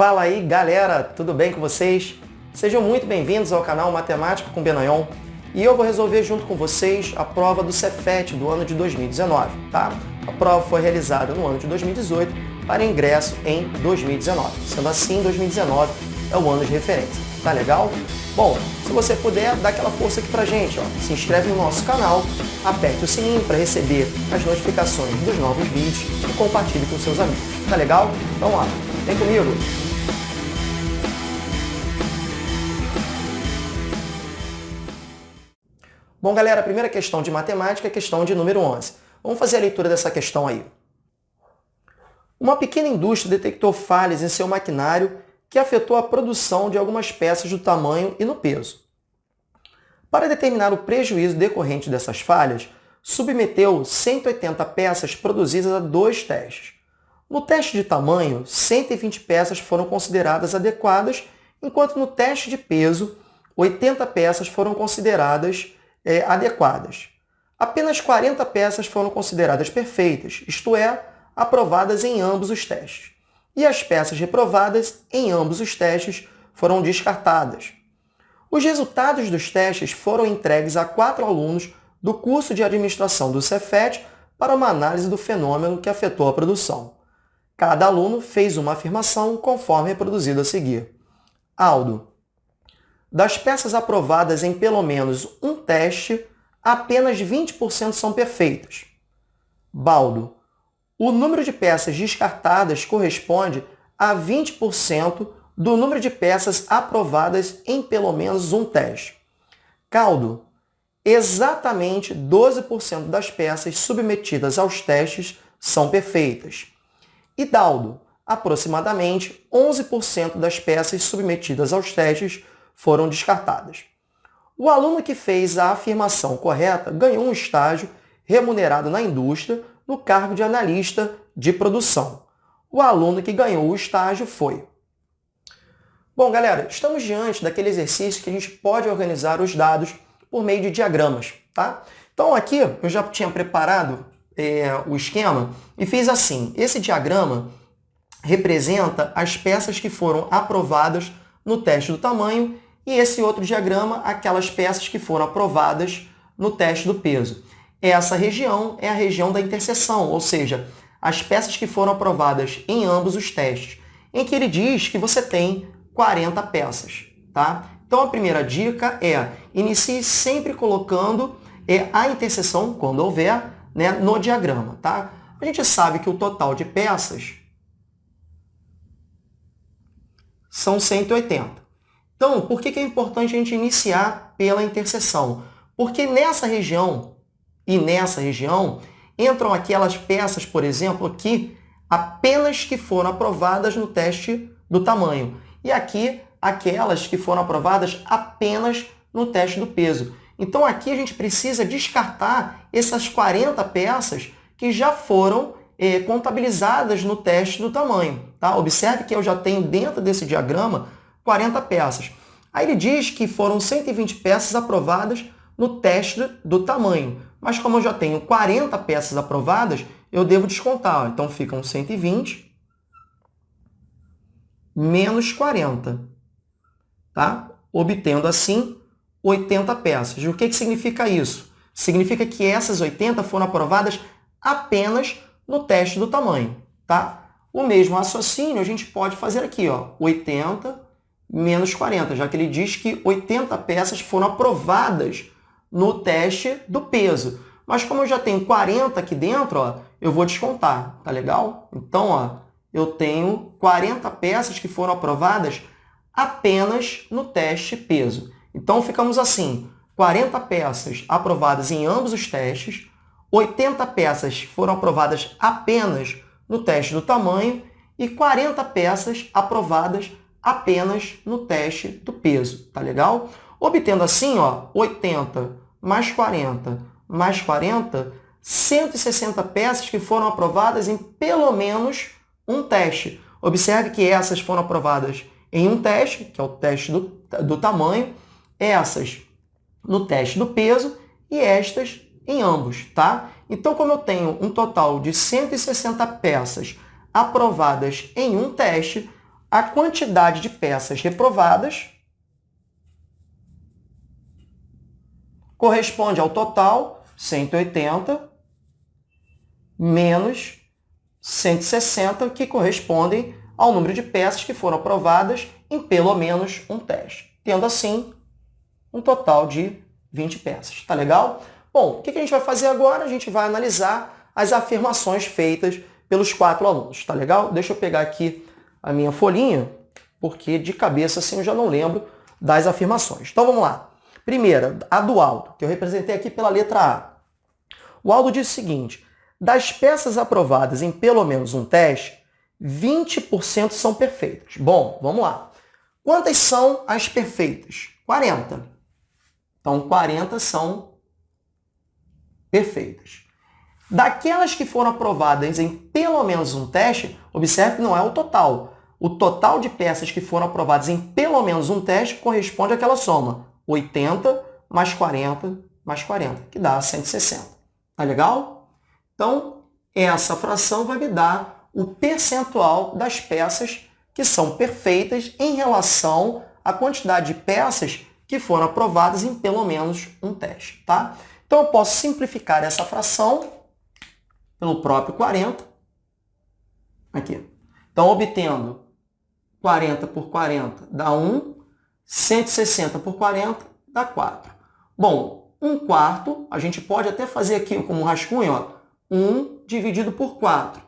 Fala aí, galera, tudo bem com vocês? Sejam muito bem-vindos ao canal Matemática com Benayon e eu vou resolver junto com vocês a prova do Cefet do ano de 2019, tá? A prova foi realizada no ano de 2018 para ingresso em 2019. Sendo assim, 2019 é o ano de referência. Tá legal? Bom, se você puder, dá aquela força aqui pra gente, ó. Se inscreve no nosso canal, aperte o sininho para receber as notificações dos novos vídeos e compartilhe com seus amigos. Tá legal? Então, ó, vem comigo! Bom, galera, a primeira questão de matemática é a questão de número 11. Vamos fazer a leitura dessa questão aí. Uma pequena indústria detectou falhas em seu maquinário que afetou a produção de algumas peças do tamanho e no peso. Para determinar o prejuízo decorrente dessas falhas, submeteu 180 peças produzidas a 2 testes. No teste de tamanho, 120 peças foram consideradas adequadas, enquanto no teste de peso, 80 peças foram consideradas adequadas. Apenas 40 peças foram consideradas perfeitas, isto é, aprovadas em ambos os testes. E as peças reprovadas em ambos os testes foram descartadas. Os resultados dos testes foram entregues a 4 alunos do curso de administração do Cefet para uma análise do fenômeno que afetou a produção. Cada aluno fez uma afirmação conforme reproduzido a seguir. Aldo: das peças aprovadas em pelo menos um teste, apenas 20% são perfeitas. Baldo: o número de peças descartadas corresponde a 20% do número de peças aprovadas em pelo menos um teste. Caldo: exatamente 12% das peças submetidas aos testes são perfeitas. E Daldo: aproximadamente 11% das peças submetidas aos testes foram descartadas. O aluno que fez a afirmação correta ganhou um estágio remunerado na indústria no cargo de analista de produção. O aluno que ganhou o estágio foi... Bom, galera, estamos diante daquele exercício que a gente pode organizar os dados por meio de diagramas, tá? Então aqui eu já tinha preparado o esquema e fiz assim. Esse diagrama representa as peças que foram aprovadas no teste do tamanho e esse outro diagrama, aquelas peças que foram aprovadas no teste do peso. Essa região é a região da interseção, ou seja, as peças que foram aprovadas em ambos os testes, em que ele diz que você tem 40 peças, tá? Então a primeira dica é: inicie sempre colocando a interseção, quando houver, né, no diagrama, tá? A gente sabe que o total de peças são 180. Então, por que é importante a gente iniciar pela interseção? Porque nessa região e nessa região entram aquelas peças, por exemplo, aqui, apenas que foram aprovadas no teste do tamanho. E aqui, aquelas que foram aprovadas apenas no teste do peso. Então, aqui a gente precisa descartar essas 40 peças que já foram contabilizadas no teste do tamanho. Tá? Observe que eu já tenho dentro desse diagrama 40 peças. Aí ele diz que foram 120 peças aprovadas no teste do tamanho. Mas como eu já tenho 40 peças aprovadas, eu devo descontar. Então, ficam 120 menos 40. Tá? Obtendo, assim, 80 peças. E o que significa isso? Significa que essas 80 foram aprovadas apenas no teste do tamanho. Tá? O mesmo raciocínio a gente pode fazer aqui, ó, 80 menos 40, já que ele diz que 80 peças foram aprovadas no teste do peso. Mas como eu já tenho 40 aqui dentro, ó, eu vou descontar, tá legal? Então, ó, eu tenho 40 peças que foram aprovadas apenas no teste peso. Então, ficamos assim, 40 peças aprovadas em ambos os testes, 80 peças foram aprovadas apenas no teste do tamanho e 40 peças aprovadas apenas no teste do peso, tá legal? Obtendo assim, ó, 80 mais 40 mais 40, 160 peças que foram aprovadas em pelo menos um teste. Observe que essas foram aprovadas em um teste, que é o teste do tamanho, essas no teste do peso e estas em ambos, tá? Então, como eu tenho um total de 160 peças aprovadas em um teste, a quantidade de peças reprovadas corresponde ao total 180 menos 160, que correspondem ao número de peças que foram aprovadas em pelo menos um teste, tendo assim um total de 20 peças. Tá legal? Bom, o que a gente vai fazer agora? A gente vai analisar as afirmações feitas pelos 4 alunos. Tá legal? Deixa eu pegar aqui a minha folhinha, porque de cabeça assim eu já não lembro das afirmações. Então vamos lá. Primeira, a do Aldo, que eu representei aqui pela letra A. O Aldo diz o seguinte: das peças aprovadas em pelo menos um teste, 20% são perfeitas. Bom, vamos lá. Quantas são as perfeitas? 40. Então, 40 são perfeitas. Daquelas que foram aprovadas em pelo menos um teste, observe que não é o total. O total de peças que foram aprovadas em pelo menos um teste corresponde àquela soma. 80 mais 40 mais 40, que dá 160. Tá legal? Então, essa fração vai me dar o percentual das peças que são perfeitas em relação à quantidade de peças que foram aprovadas em pelo menos um teste. Tá? Então, eu posso simplificar essa fração pelo próprio 40. Aqui. Então, obtendo 40 por 40 dá 1, 160 por 40 dá 4. Bom, 1/4, a gente pode até fazer aqui como um rascunho, ó, 1 dividido por 4.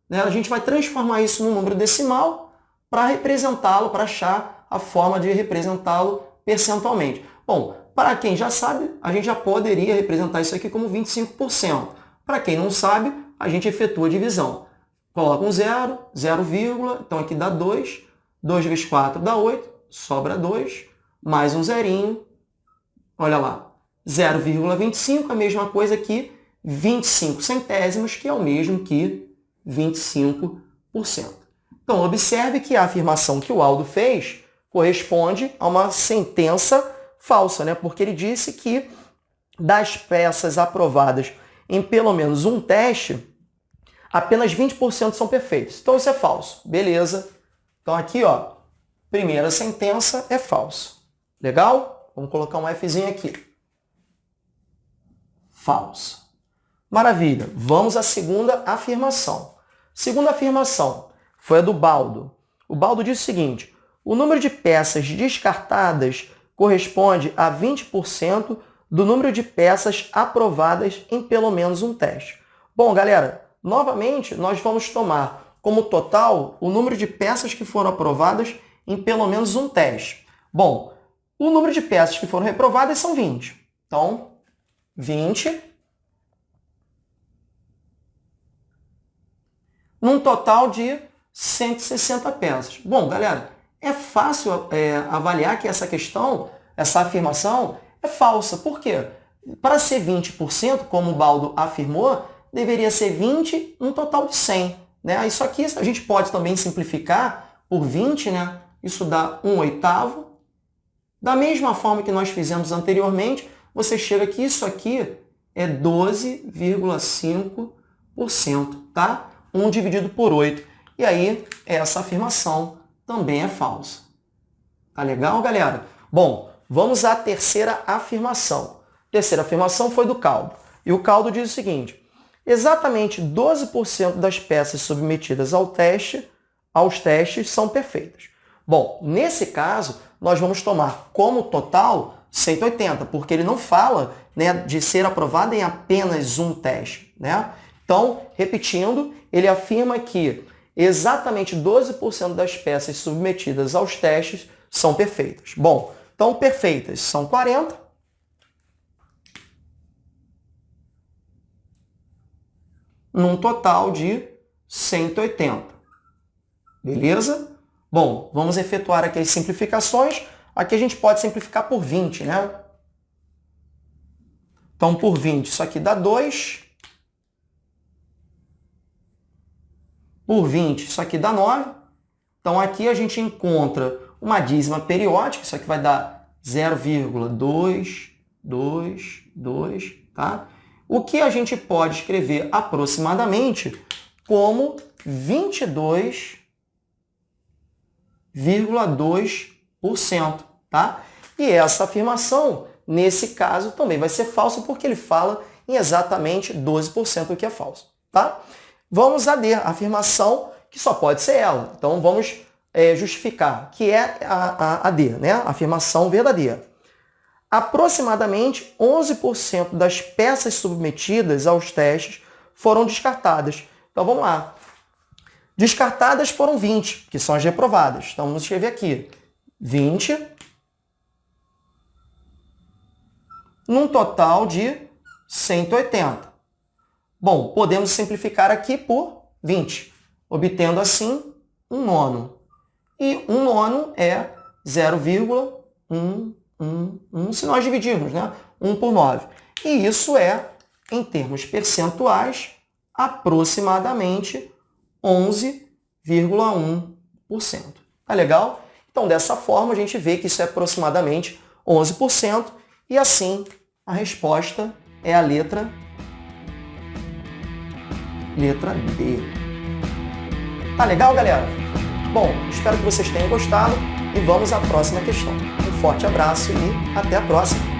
Né? A gente vai transformar isso num número decimal para representá-lo, para achar a forma de representá-lo percentualmente. Bom, para quem já sabe, a gente já poderia representar isso aqui como 25%. Para quem não sabe, a gente efetua a divisão. Coloca um 0, 0, então aqui dá 2, 2 vezes 4 dá 8, sobra 2, mais um zerinho, olha lá, 0,25, a mesma coisa que 25 centésimos, que é o mesmo que 25%. Então, observe que a afirmação que o Aldo fez corresponde a uma sentença falsa, né? Porque ele disse que das peças aprovadas em pelo menos um teste, apenas 20% são perfeitos. Então, isso é falso. Beleza. Então, aqui, ó, primeira sentença é falso. Legal? Vamos colocar um Fzinho aqui. Falso. Maravilha. Vamos à segunda afirmação. Segunda afirmação foi a do Baldo. O Baldo diz o seguinte: o número de peças descartadas corresponde a 20% do número de peças aprovadas em pelo menos um teste. Bom, galera, novamente nós vamos tomar como total o número de peças que foram aprovadas em pelo menos um teste. Bom, o número de peças que foram reprovadas são 20. Então, 20 num total de 160 peças. Bom, galera, é fácil avaliar que essa questão, essa afirmação, é falsa. Por quê? Para ser 20%, como o Baldo afirmou, deveria ser 20 num total de 100. Né? Isso aqui a gente pode também simplificar por 20, né? Isso dá 1/8. Da mesma forma que nós fizemos anteriormente, você chega que isso aqui é 12,5%, tá? 1 dividido por 8. E aí, essa afirmação também é falsa. Tá legal, galera? Bom, vamos à terceira afirmação. A terceira afirmação foi do Caldo. E o Caldo diz o seguinte: exatamente 12% das peças submetidas aos testes são perfeitas. Bom, nesse caso, nós vamos tomar como total 180, porque ele não fala, né, de ser aprovado em apenas um teste. Né? Então, repetindo, ele afirma que exatamente 12% das peças submetidas aos testes são perfeitas. Bom, então perfeitas são 40. Num total de 180. Beleza? Bom, vamos efetuar aqui as simplificações. Aqui a gente pode simplificar por 20, né? Então, por 20, isso aqui dá 2. Por 20, isso aqui dá 9. Então, aqui a gente encontra uma dízima periódica. Isso aqui vai dar 0,222, tá? O que a gente pode escrever aproximadamente como 22 11,2%, tá? E essa afirmação, nesse caso, também vai ser falsa porque ele fala em exatamente 12%, o que é falso, tá? Vamos a D, a afirmação que só pode ser ela. Então, vamos justificar, que é a D, né? A afirmação verdadeira. Aproximadamente 11% das peças submetidas aos testes foram descartadas. Então, vamos lá. Descartadas foram 20, que são as reprovadas. Então, vamos escrever aqui 20, num total de 180. Bom, podemos simplificar aqui por 20, obtendo assim 1/9. E 1/9 é 0,111, se nós dividirmos, né? 1 por 9. E isso é, em termos percentuais, aproximadamente 11,1%. Tá legal? Então, dessa forma, a gente vê que isso é aproximadamente 11%, e assim a resposta é a letra D. Tá legal, galera? Bom, espero que vocês tenham gostado e vamos à próxima questão. Um forte abraço e até a próxima!